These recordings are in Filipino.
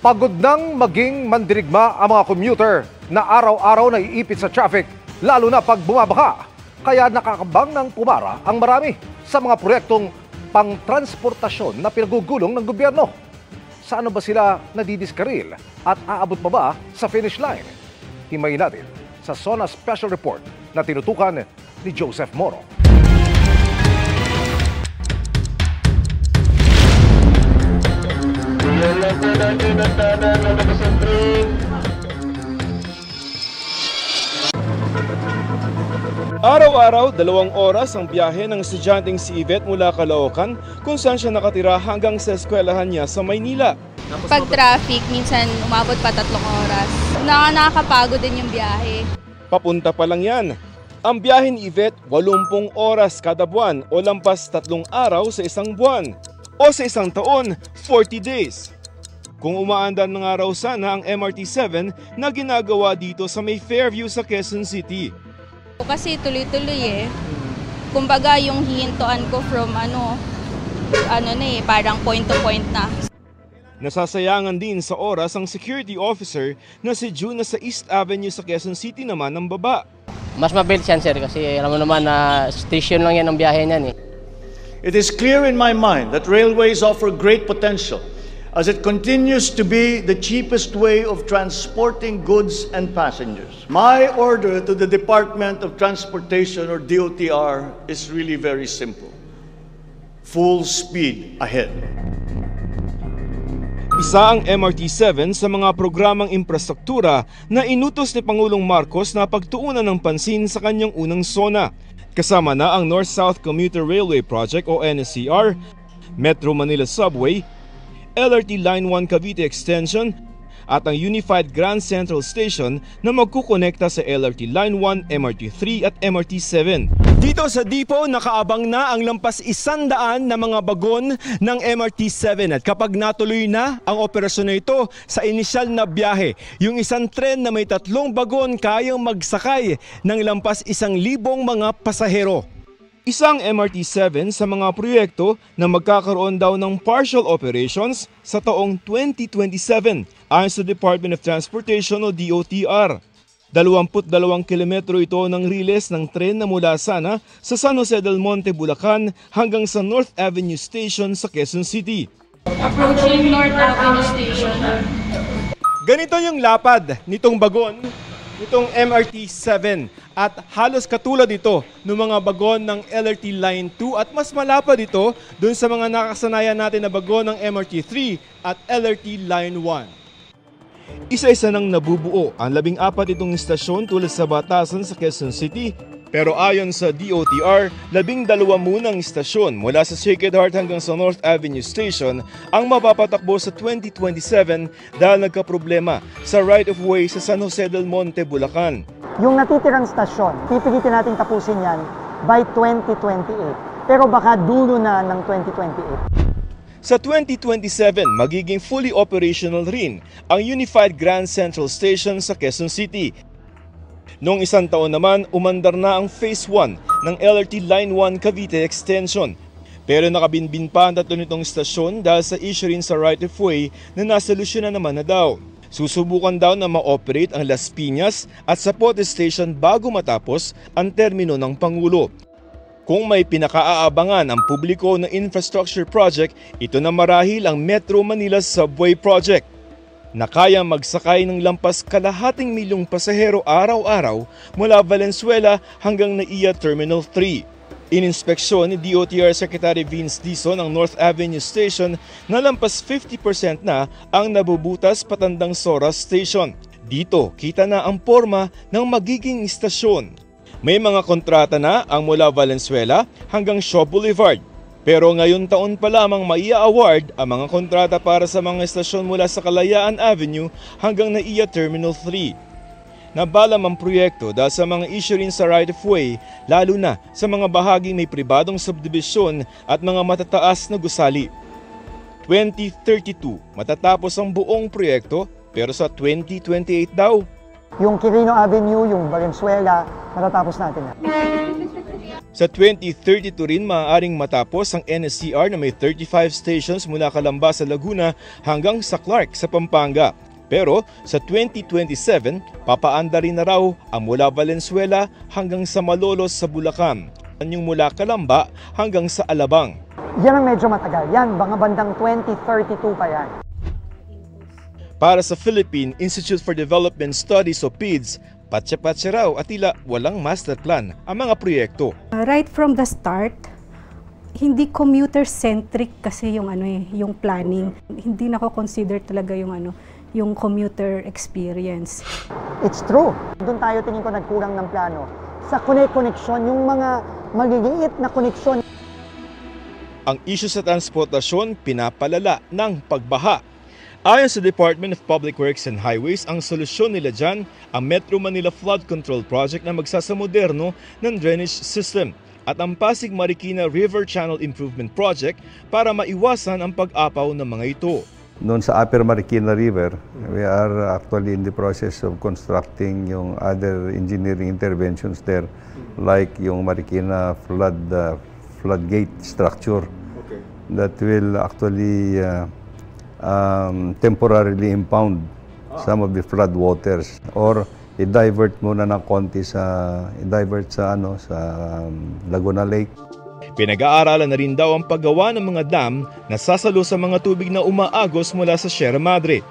Pagod nang maging mandirigma ang mga commuter na araw-araw na iipit sa traffic, lalo na pag bumabaha. Kaya nakakabang ng pumara ang marami sa mga proyektong pangtransportasyon na pinagugulong ng gobyerno. Saan ba sila nadidiskaril at aabot pa ba sa finish line? Himayin natin sa SONA Special Report na tinutukan ni Joseph Moro. Araw-araw, 2 oras ang biyahe ng estudyanteng si Yvette mula Caloocan kung saan siya nakatira hanggang sa eskwelahan niya sa Maynila. Pag traffic, minsan umabot pa 3 oras. Nakakapagod din yung biyahe. Papunta pa lang yan. Ang biyahe ni Yvette, 80 oras kada buwan o lampas 3 araw sa isang buwan. O sa isang taon, 40 days. Kung umaandar ng araw sana ang MRT-7 na ginagawa dito sa may Fairview sa Quezon City. Kasi tuloy-tuloy Kumbaga yung hihintuan ko from parang point to point na. Nasasayangan din sa oras ang security officer na si June na sa East Avenue sa Quezon City naman ng baba. Mas mabilis yan, sir, kasi alam mo naman na station lang yan ang biyahe niyan . It is clear in my mind that railways offer great potential as it continues to be the cheapest way of transporting goods and passengers. My order to the Department of Transportation, or DOTR, is really very simple. Full speed ahead. Isa ang MRT-7 sa mga programang infrastruktura na inutos ni Pangulong Marcos na pagtuunan ng pansin sa kanyang unang SONA. Kasama na ang North-South Commuter Railway Project o NSCR, Metro Manila Subway, LRT Line 1 Cavite Extension at ang Unified Grand Central Station na magkukonekta sa LRT Line 1, MRT-3 at MRT-7. Dito sa depot, nakaabang na ang lampas 100 na mga bagon ng MRT-7 at kapag natuloy na ang operasyon na ito sa inisyal na biyahe, yung isang tren na may 3 bagon kayang magsakay ng lampas 1,000 mga pasahero. Isang MRT-7 sa mga proyekto na magkakaroon daw ng partial operations sa taong 2027 ayon sa Department of Transportation o DOTR. 22 kilometro ito ng riles ng tren na mula sana sa San Jose del Monte, Bulacan hanggang sa North Avenue Station sa Quezon City. Approaching North Avenue Station. Ganito yung lapad nitong bagon, nitong MRT-7 at halos katulad ito ng mga bagon ng LRT Line 2 at mas malapad ito dun sa mga nakasanayan natin na bagon ng MRT-3 at LRT Line 1. Isa-isa nang nabubuo ang 14 itong istasyon tulad sa Batasan sa Quezon City. Pero ayon sa DOTR, 12 munang istasyon mula sa Sacred Heart hanggang sa North Avenue Station ang mapapatakbo sa 2027 dahil nagkaproblema sa right-of-way sa San Jose del Monte, Bulacan. Yung natitirang stasyon, pipilitin natin tapusin yan by 2028. Pero baka dulo na ng 2028. Sa 2027, magiging fully operational rin ang Unified Grand Central Station sa Quezon City. Noong isang taon naman, umandar na ang Phase 1 ng LRT Line 1 Cavite Extension. Pero nakabinbin pa ang 3 nitong istasyon dahil sa issue rin sa right-of-way na nasolusyonan naman na daw. Susubukan daw na ma-operate ang Las Piñas at Zapote Station bago matapos ang termino ng Pangulo. Kung may pinakaaabangan ang publiko na infrastructure project, ito na marahil ang Metro Manila Subway Project, na kaya magsakay ng lampas 250,000 pasahero araw-araw mula Valenzuela hanggang NAIA Terminal 3. Ininspeksyon ni DOTR Secretary Vince Dizon ang North Avenue Station na lampas 50% na ang nabubutas patandang Soras Station. Dito, kita na ang forma ng magiging istasyon. May mga kontrata na ang mula Valenzuela hanggang Shaw Boulevard. Pero ngayon taon pa lamang maia-award ang mga kontrata para sa mga estasyon mula sa Kalayaan Avenue hanggang NAIA Terminal 3. Nabalam ang proyekto dahil sa mga issue rin sa right-of-way, lalo na sa mga bahaging may pribadong subdivision at mga matataas na gusali. 2032 matatapos ang buong proyekto pero sa 2028 daw. Yung Quirino Avenue, yung Valenzuela, matatapos natin na. Sa 2032 rin maaaring matapos ang NSCR na may 35 stations mula Calamba sa Laguna hanggang sa Clark sa Pampanga. Pero sa 2027, papaanda rin na raw ang mula Valenzuela hanggang sa Malolos sa Bulacan, yung mula Calamba hanggang sa Alabang. Yan ang medyo matagal. Yan, mga bandang 2032 pa yan. Para sa Philippine Institute for Development Studies o PIDS, patsa-patsa raw at tila walang master plan ang mga proyekto. Right from the start, hindi commuter-centric kasi yung yung planning. Hindi nako-consider talaga yung commuter experience. It's true. Doon tayo tingin ko nagkulang ng plano. Sa connection, yung mga magiging na koneksyon. Ang issue sa transportasyon pinapalala ng pagbaha. Ayon sa Department of Public Works and Highways, ang solusyon nila dyan ang Metro Manila Flood Control Project na magsasamoderno ng drainage system at ang Pasig Marikina River Channel Improvement Project para maiwasan ang pag-apaw ng mga ito. Noon sa Upper Marikina River, we are actually in the process of constructing yung other engineering interventions there, like yung Marikina floodgate structure that will actually temporarily impound some of the flood waters or i-divert muna ng konti sa Laguna Lake. Pinag-aaralan na rin daw ang paggawa ng mga dam na sasalo sa mga tubig na umaagos mula sa Sierra Madre.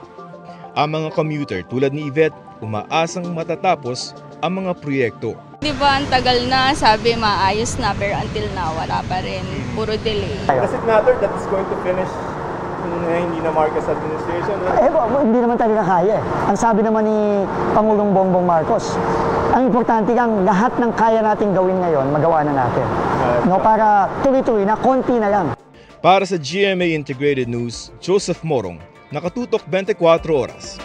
Ang mga commuter tulad ni Yvette, umaasang matatapos ang mga proyekto. Di ba ang tagal na, sabi maayos na, pero until now wala pa rin, puro delay. Does it matter that it's going to finish hindi na Marcos administration? Hindi naman talaga kaya. Ang sabi naman ni Pangulong Bongbong Marcos, ang importante lang, lahat ng kaya nating gawin ngayon, magawa na natin. Para tuloy-tuloy na, konti na lang. Para sa GMA Integrated News, Joseph Morong, nakatutok 24 oras.